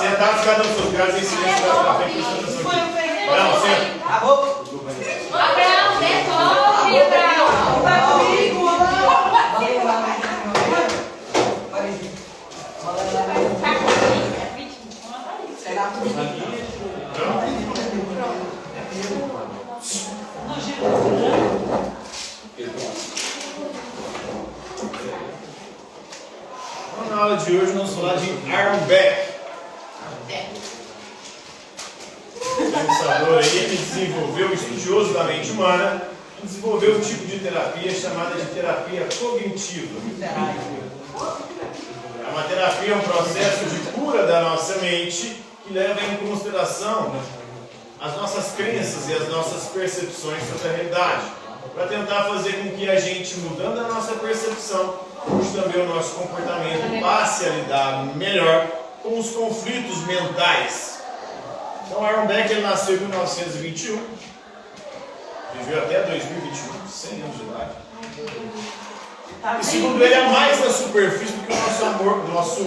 Sentados cada um nos seus lugares em silêncio para frente. Não, senta. Abraão, devolve, Abraão. Vai comigo. Na aula de hoje nós vamos falar de Aaron Beck. Pensador aí, ele desenvolveu, estudioso da mente humana, desenvolveu um tipo de terapia chamada de terapia cognitiva. É uma terapia, um processo de cura da nossa mente que leva em consideração as nossas crenças e as nossas percepções sobre a realidade, para tentar fazer com que a gente, mudando a nossa percepção, mude também o nosso comportamento, passe a lidar melhor com os conflitos mentais. Então, Aaron Beck ele nasceu em 1921, viveu até 2021, 100 anos de idade. E segundo ele, é mais na superfície do que o nosso amor, o nosso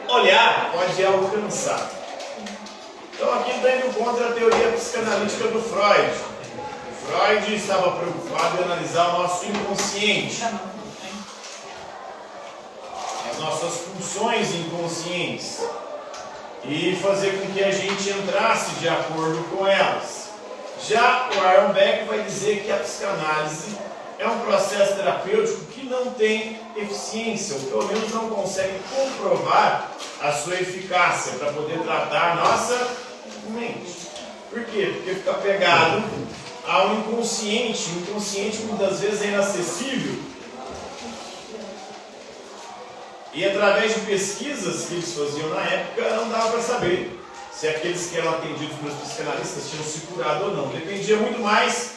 olhar pode alcançar. Então, aqui está indo contra a teoria psicanalítica do Freud. Freud estava preocupado em analisar o nosso inconsciente, as nossas pulsões inconscientes, e fazer com que a gente entrasse de acordo com elas. Já o Aaron Beck vai dizer que a psicanálise é um processo terapêutico que não tem eficiência, ou pelo menos não consegue comprovar a sua eficácia para poder tratar a nossa mente. Por quê? Porque fica pegado ao inconsciente. O inconsciente muitas vezes é inacessível. E através de pesquisas que eles faziam na época, não dava para saber se aqueles que eram atendidos pelos psicanalistas tinham se curado ou não. Dependia muito mais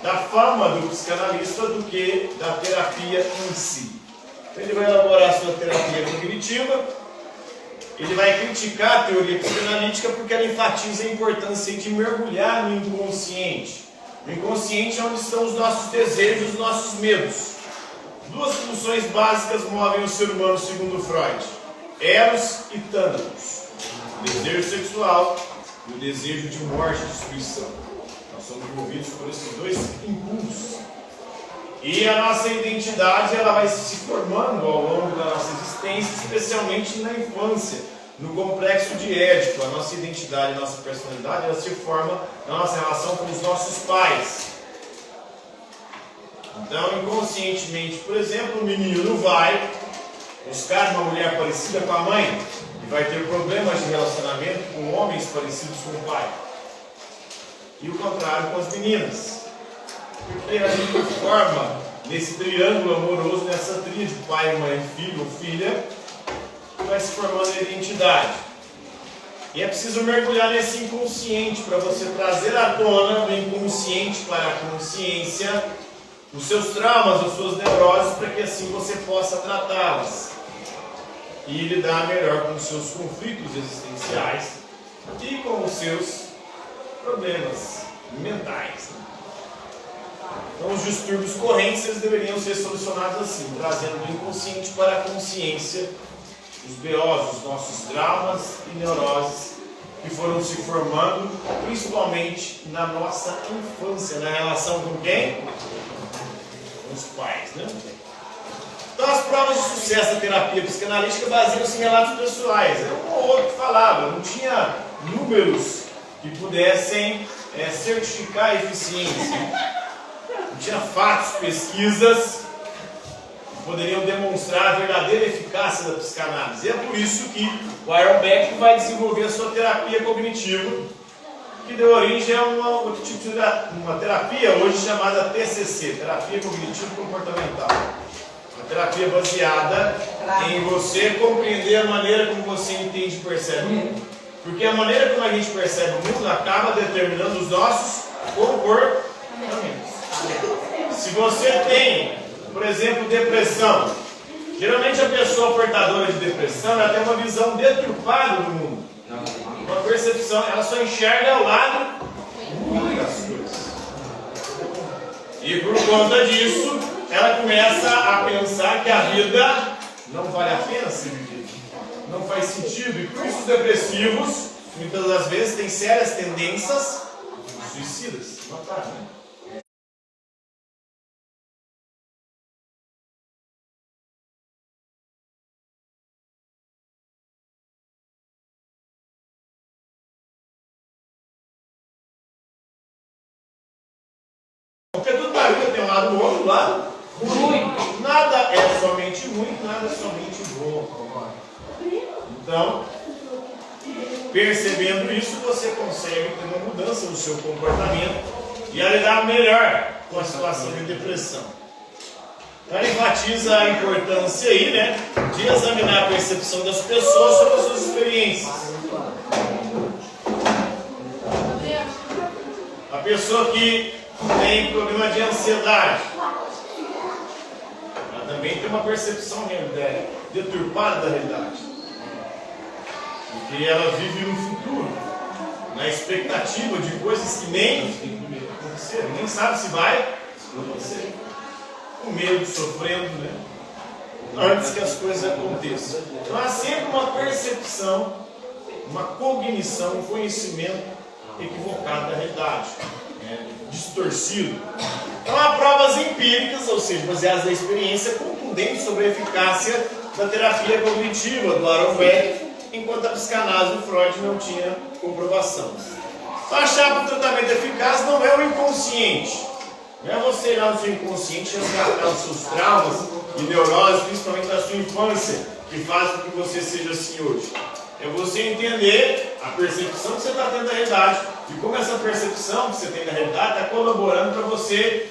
da fama do psicanalista do que da terapia em si. Então ele vai elaborar a sua terapia cognitiva, ele vai criticar a teoria psicanalítica porque ela enfatiza a importância de mergulhar no inconsciente. No inconsciente é onde estão os nossos desejos, os nossos medos. Duas funções básicas movem o ser humano segundo Freud: Eros e Thanatos. O desejo sexual e o desejo de morte e destruição. Nós somos movidos por esses dois impulsos. E a nossa identidade ela vai se formando ao longo da nossa existência, especialmente na infância, no complexo de Édipo. A nossa identidade, a nossa personalidade, ela se forma na nossa relação com os nossos pais. Então, inconscientemente, por exemplo, o menino vai buscar uma mulher parecida com a mãe e vai ter problemas de relacionamento com homens parecidos com o pai. E o contrário com as meninas. Porque a gente forma nesse triângulo amoroso, nessa tríade, pai, mãe, filho ou filha, vai se formando a identidade. E é preciso mergulhar nesse inconsciente para você trazer à tona do inconsciente para a consciência os seus traumas, as suas neuroses, para que assim você possa tratá-las e lidar melhor com os seus conflitos existenciais e com os seus problemas mentais. Então, os distúrbios correntes eles deveriam ser solucionados assim, trazendo do inconsciente para a consciência os BOs, os nossos traumas e neuroses que foram se formando principalmente na nossa infância, na relação com quem? Com os pais, né? Então, as provas de sucesso da terapia psicanalítica baseiam-se em relatos pessoais. Era um ou outro que falava, não tinha números que pudessem certificar a eficiência. Não tinha fatos, pesquisas que poderiam demonstrar a verdadeira eficácia da psicanálise. E é por isso que o Aaron Beck vai desenvolver a sua terapia cognitiva, que deu origem a outro tipo de uma terapia hoje chamada TCC, Terapia Cognitivo Comportamental. Uma terapia baseada em você compreender a maneira como você entende e percebe o mundo. Porque a maneira como a gente percebe o mundo acaba determinando os nossos comportamentos. Se você tem, por exemplo, depressão, geralmente a pessoa portadora de depressão ela tem uma visão deturpada do mundo. Uma percepção, ela só enxerga o lado ruim das coisas. E por conta disso, ela começa a pensar que a vida não vale a pena ser vivido. Não faz sentido. E por isso os depressivos, muitas das vezes, têm sérias tendências suicidas. Notaram, né? Porque tudo na vida tem um lado bom e um lado ruim. Nada é somente ruim, nada é somente bom. Então, percebendo isso, você consegue ter uma mudança no seu comportamento e a lidar melhor com a situação de depressão. Então, ele enfatiza a importância aí, né, de examinar a percepção das pessoas sobre as suas experiências. A pessoa que tem problema de ansiedade, ela também tem uma percepção deturpada da realidade. Porque ela vive no futuro, na expectativa de coisas que nem aconteceram, nem sabe se vai acontecer. Com medo, sofrendo, né? Antes que as coisas aconteçam. Então há sempre uma percepção, uma cognição, um conhecimento equivocado da realidade. Distorcido. Então há provas empíricas, ou seja, baseadas na experiência, contundentes sobre a eficácia da terapia cognitiva do Aaron Beck, enquanto a psicanálise do Freud não tinha comprovação. Então, a chave para o tratamento eficaz não é o inconsciente. Não é você ir lá no seu inconsciente resgatar os seus traumas e neuroses, principalmente da sua infância, que faz com que você seja assim hoje. É você entender a percepção que você está tendo da realidade e como essa percepção que você tem da realidade está colaborando para você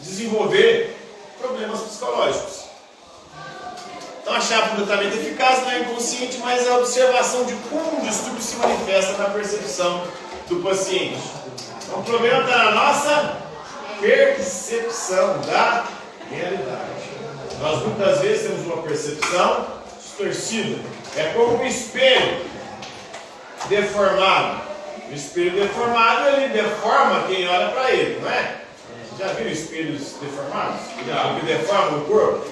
desenvolver problemas psicológicos. Então a chave do tratamento eficaz não é inconsciente, mas é a observação de como o distúrbio se manifesta na percepção do paciente. Então o problema está na nossa percepção da realidade. Nós muitas vezes temos uma percepção distorcida. É como um espelho deformado. O espelho deformado, ele deforma quem olha para ele, não é? Você já viu espelhos deformados? Que deformam o corpo?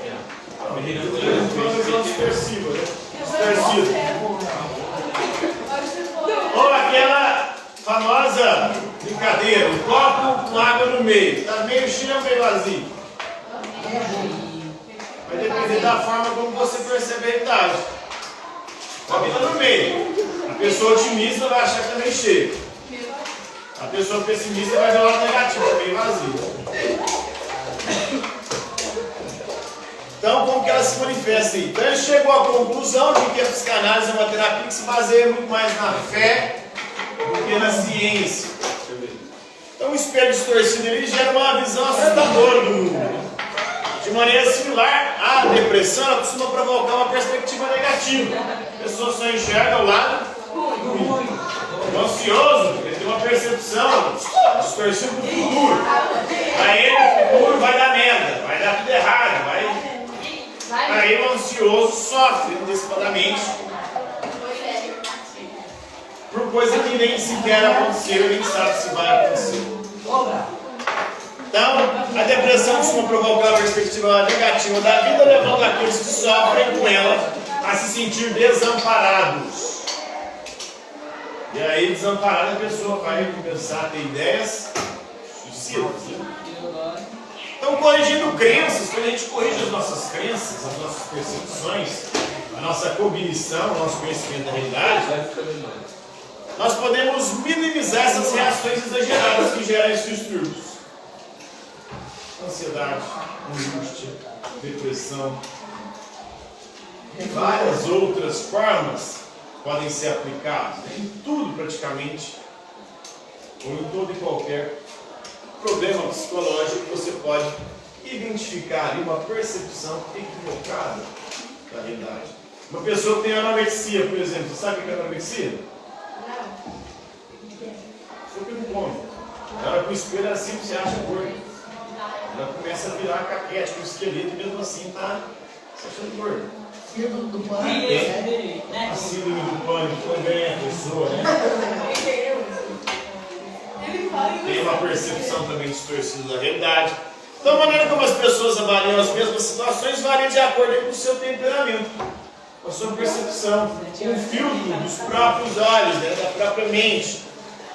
Não, ele tem uma visão distorsiva, né? Distorcida. Ou aquela famosa brincadeira, um copo com água no meio. Está meio cheio ou meio vazio? Vai depender da forma como você percebe a realidade. A vida no meio. A pessoa otimista vai achar que está meio cheio. A pessoa pessimista vai ver o lado negativo, meio vazio. Então, como que ela se manifesta aí? Então, ele chegou à conclusão de que a psicanálise é uma terapia que se baseia muito mais na fé do que na ciência. Então, o espelho distorcido ele gera uma visão assustadora do mundo. De maneira similar, a depressão ela costuma provocar uma perspectiva negativa. A pessoa só enxerga o lado ruim. O ansioso, ele tem uma percepção distorcida do futuro. Aí no futuro vai dar merda, vai dar tudo errado, Aí o ansioso sofre antecipadamente por coisa que nem sequer aconteceu, nem sabe se vai acontecer. Então, a depressão costuma provocar uma perspectiva negativa da vida, levando aqueles que sofrem com ela a se sentir desamparados. E aí, desamparada, a pessoa vai começar a ter ideias suicidas. Então, corrigindo crenças, quando a gente corrige as nossas crenças, as nossas percepções, a nossa cognição, o nosso conhecimento da realidade, nós podemos minimizar essas reações exageradas que geram esses distúrbios. Ansiedade, angústia, depressão e várias outras formas podem ser aplicadas em tudo praticamente, ou em todo e qualquer problema psicológico que você pode identificar ali uma percepção equivocada da realidade. Uma pessoa que tem anorexia, por exemplo, você sabe o que é anorexia? Pessoa que não come. Ela com o espelho assim você acha gordo. Ela começa a virar caquete com o esqueleto e mesmo assim está se achando gordo. Síndrome do pânico. A síndrome do pânico também é a pessoa, né? Tem uma percepção também distorcida da realidade. Então, a maneira como as pessoas avaliam as mesmas situações varia de acordo com o seu temperamento, com a sua percepção, com o filtro dos próprios olhos, né, da própria mente.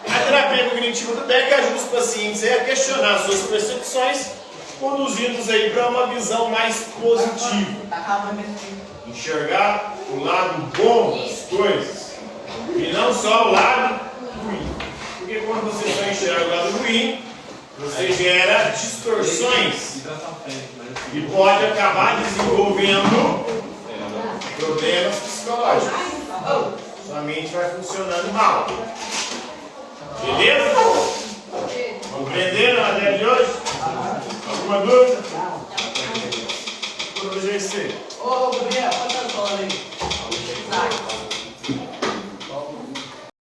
A terapia cognitiva do Beck ajuda os pacientes a questionar suas percepções, conduzindo-os aí para uma visão mais positiva. Enxergar o lado bom das coisas e não só o lado ruim. Porque quando você só enxerga o lado ruim, você gera distorções e pode acabar desenvolvendo problemas psicológicos. Sua mente vai funcionando mal. Beleza? Compreenderam a ideia de hoje? Alguma dúvida? Por hoje é isso aí. Ô, Gabriel, quantas horas aí?